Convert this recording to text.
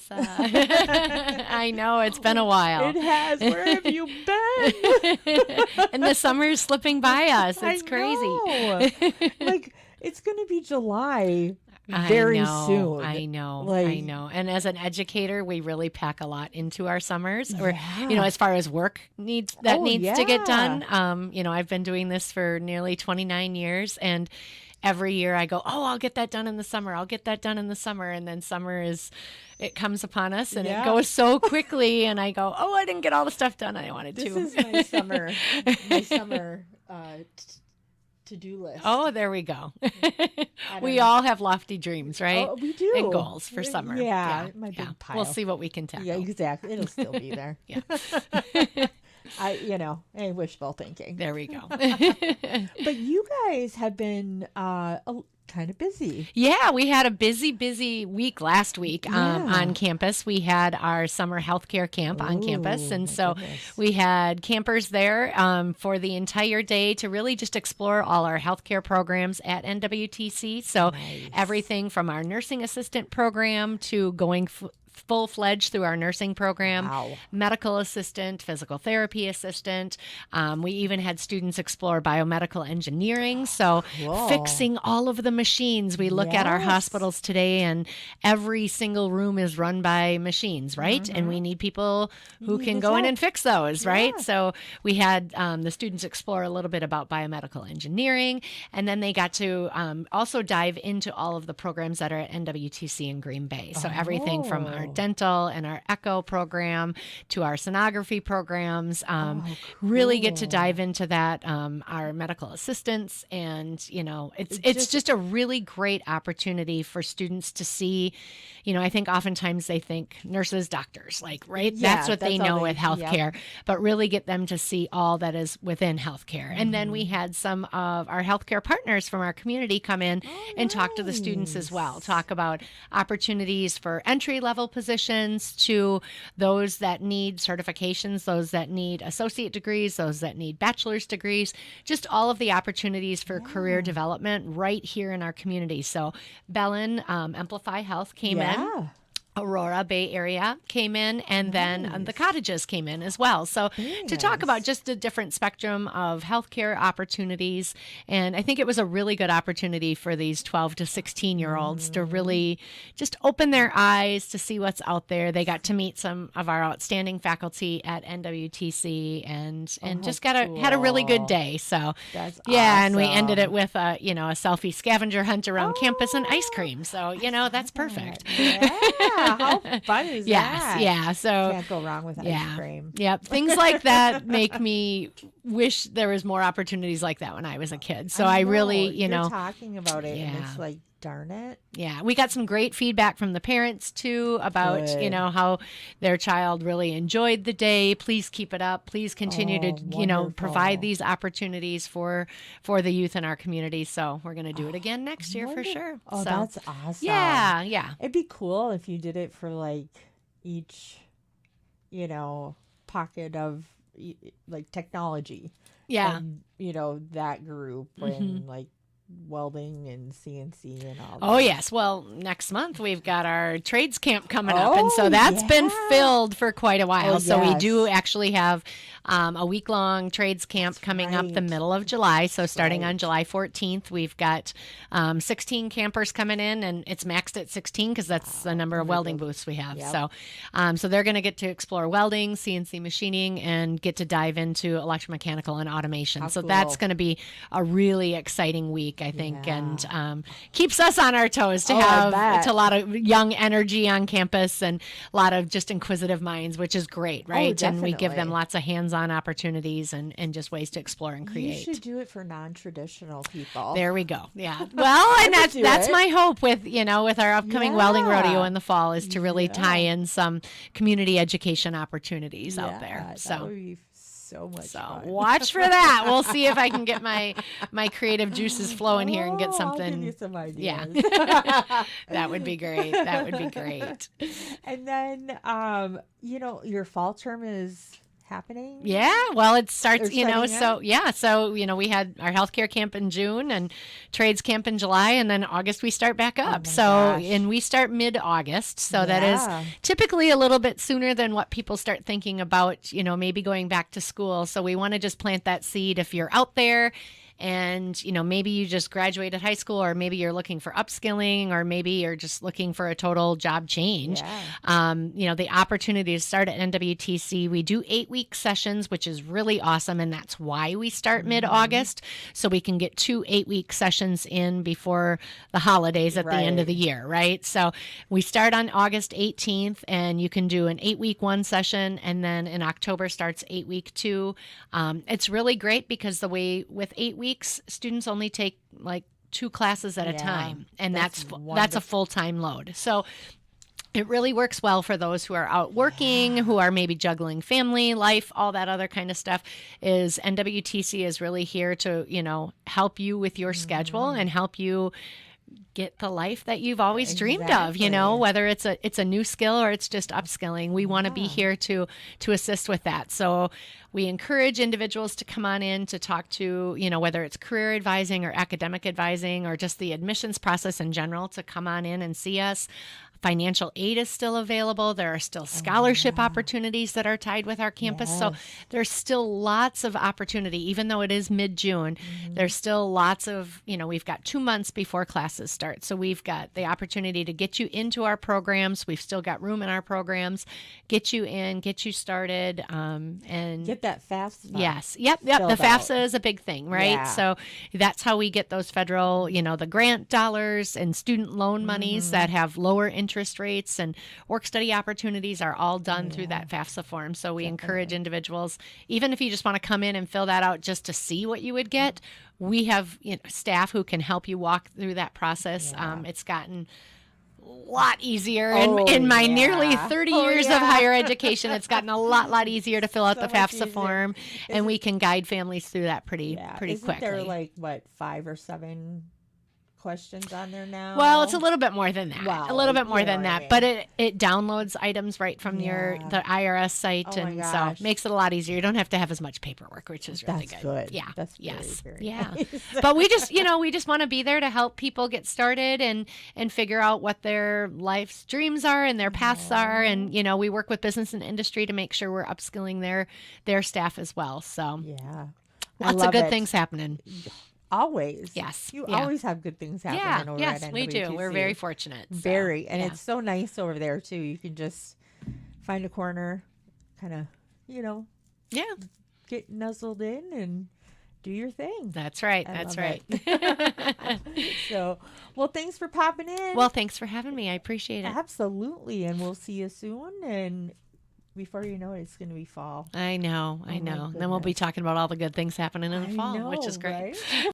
I know, it's been a while. It has. Where have you been? And the summer's slipping by us. It's I crazy. know. Like, it's going to be July I very know, soon. I know, I Like, know. And as an educator, we really pack a lot into our summers, or yeah. as far as work needs Oh, to get yeah. done. I've been doing this for nearly 29 years, and every year I go, oh, I'll get that done in the summer. I'll get that done in the summer, and then it comes upon us, and it Yeah. goes so quickly, and I go, oh, I didn't get all the stuff done I wanted This to. is my summer to-do list. Oh, there we go. I We don't know. all have lofty dreams, right? Oh, we do. And goals for summer. Yeah, my big pile. We'll see what we can tackle. Yeah, exactly. It'll still be there. Yeah. Wishful thinking. There we go. But you guys have been kind of busy. Yeah, we had a busy week last week Yeah. on campus. We had our summer healthcare camp on campus. And my so goodness. we had campers there for the entire day to really just explore all our healthcare programs at NWTC. So Nice. everything from our nursing assistant program to going full-fledged through our nursing program, Wow. medical assistant, physical therapy assistant. We even had students explore biomedical engineering. So Cool. fixing all of the machines. We look at our Yes. hospitals today, and every single room is run by machines, right? And we need people who need can the go in tech. and fix those, right? Yeah. So we had the students explore a little bit about biomedical engineering, and then they got to also dive into all of the programs that are at NWTC in Green Bay. So everything from our dental and our echo program to our sonography programs, really get to cool. dive into that. Our medical assistants, and it's just a really great opportunity for students to see. I think oftentimes they think nurses, doctors, like, right? Yeah, That's what they that's all know they- with healthcare, but really get them to see all that is within healthcare. And then we had some of our healthcare partners from our community come in and talk to the students as well, talk about opportunities for entry level positions to those that need certifications, those that need associate degrees, those that need bachelor's degrees, just all of the opportunities for career development right here in our community. So Bellin, Amplify Health came in. Aurora Bay Area came in, and then the cottages came in as well. So to talk about just a different spectrum of healthcare opportunities. And I think it was a really good opportunity for these 12 to 16-year-olds to really just open their eyes to see what's out there. They got to meet some of our outstanding faculty at NWTC and just had a really good day. So That's and we awesome. ended it with a selfie scavenger hunt around campus and ice cream. So, that's perfect. Yeah, how fun is that? Yeah. So Can't go wrong with ice cream. Yep. Things like that make me wish there was more opportunities like that when I was a kid. So I really, You're talking about it, and Yeah. it's like, darn it. yeah, we got some great feedback from the parents too about, Good. how their child really enjoyed the day. Please keep it up. Please continue to, wonderful. provide these opportunities for the youth in our community. So we're going to do it again next year for sure. Oh, So, that's awesome. yeah. It'd be cool if you did it for like each, pocket of like technology. Yeah. And, that group and like welding and CNC and all that. Oh, yes. Well, next month we've got our trades camp coming up. And so Oh, that's been yeah. filled for quite a while. Oh, So we yes. do actually have a week-long trades camp coming up the right. middle of July. So starting right. on July 14th, we've got 16 campers coming in, and it's maxed at 16 because that's the number of welding booths we have. Yep. So they're going to get to explore welding, CNC machining, and get to dive into electromechanical and automation. How So that's cool. going to be a really exciting week, I think, Yeah. and keeps us on our toes to Oh, I have bet. a lot of young energy on campus and a lot of just inquisitive minds, which is great, right? And we give them definitely. lots of hands-on opportunities and just ways to explore and You create. should do it for non-traditional people. There we go. Yeah. Well, and would do that's it. my hope with our upcoming welding Yeah. rodeo in the fall is to really Yeah. tie in some community education opportunities out there. That So would be so much so fun. watch for that. We'll see if I can get my creative juices flowing here and get I'll something. give you some ideas. Yeah. That would be great. That would be great. And then, your fall term is happening? Yeah, well, it starts, Or setting up? so, we had our healthcare camp in June and trades camp in July, and then August we start back Oh up. my So, gosh. and we start mid-August. So that is Yeah. typically a little bit sooner than what people start thinking about, maybe going back to school. So we want to just plant that seed if you're out there and maybe you just graduated high school, or maybe you're looking for upskilling, or maybe you're just looking for a total job change. Yeah. The opportunity to start at NWTC, we do 8-week sessions, which is really awesome, and that's why we start mid-August, so we can get 2 8-week sessions in before the holidays at the end of the year, right? So we start on August 18th, and you can do an 8-week one session, and then in October starts 8-week 2. It's really great because the way with 8 weeks, students only take like 2 classes at a Yeah, time, and that's that's a wonderful. full-time load. So it really works well for those who are out working, who are maybe juggling family life, all that other kind of stuff. Is NWTC is really here to, help you with your schedule and help you get the life that you've always dreamed of, Exactly. whether it's a new skill or it's just upskilling. We want to be Yeah. here to assist with that. So we encourage individuals to come on in to talk to, whether it's career advising or academic advising or just the admissions process in general, to come on in and see us. Financial aid is still available. There are still scholarship opportunities that are tied with our campus. So Yes. there's still lots of opportunity, even though it is mid-June. There's still lots of, we've got 2 months before classes start. So we've got the opportunity to get you into our programs. We've still got room in our programs, get you in, get you started. And Get that FAFSA. yes. Yep. The filled FAFSA out. is a big thing, right? Yeah. So that's how we get those federal, the grant dollars and student loan monies that have lower interest rates, and work study opportunities are all done through that FAFSA form. So we encourage individuals, even if you just want to come in and fill that out just to see what you would get, we have staff who can help you walk through that process. Yeah. It's gotten a lot easier Oh, in my yeah. nearly 30 Oh, years yeah. of higher education. It's gotten a lot easier to fill out So the much FAFSA easier. form, and we can guide families through that pretty Isn't quickly. there like what 5 or 7 questions on there now? Well, it's a little bit more than that. Wow, A little bit more you know than what I that. mean. But it downloads items right from the IRS site, Oh my and gosh. so makes it a lot easier. You don't have to have as much paperwork, which is really That's good. Yeah. That's yes. very, very yeah. nice. But we just want to be there to help people get started and figure out what their life's dreams are and their paths are. And we work with business and industry to make sure we're upskilling their staff as well. So Yeah. I lots of love good it. things happening. Always. Yes. You Yeah. always have good things happening Yeah. over Yes, at we do. We're NWTC. very fortunate. So, Very. And yeah. it's so nice over there too. You can just find a corner, kind of, Yeah. get nuzzled in and do your thing. That's right. I That's love right. So, well, thanks for popping in. Well, thanks for having me. I appreciate it. Absolutely. And we'll see you soon. And before you know it, it's going to be fall. I know. Oh, my Then we'll be goodness. talking about all the good things happening in the I fall, know, which is great. right?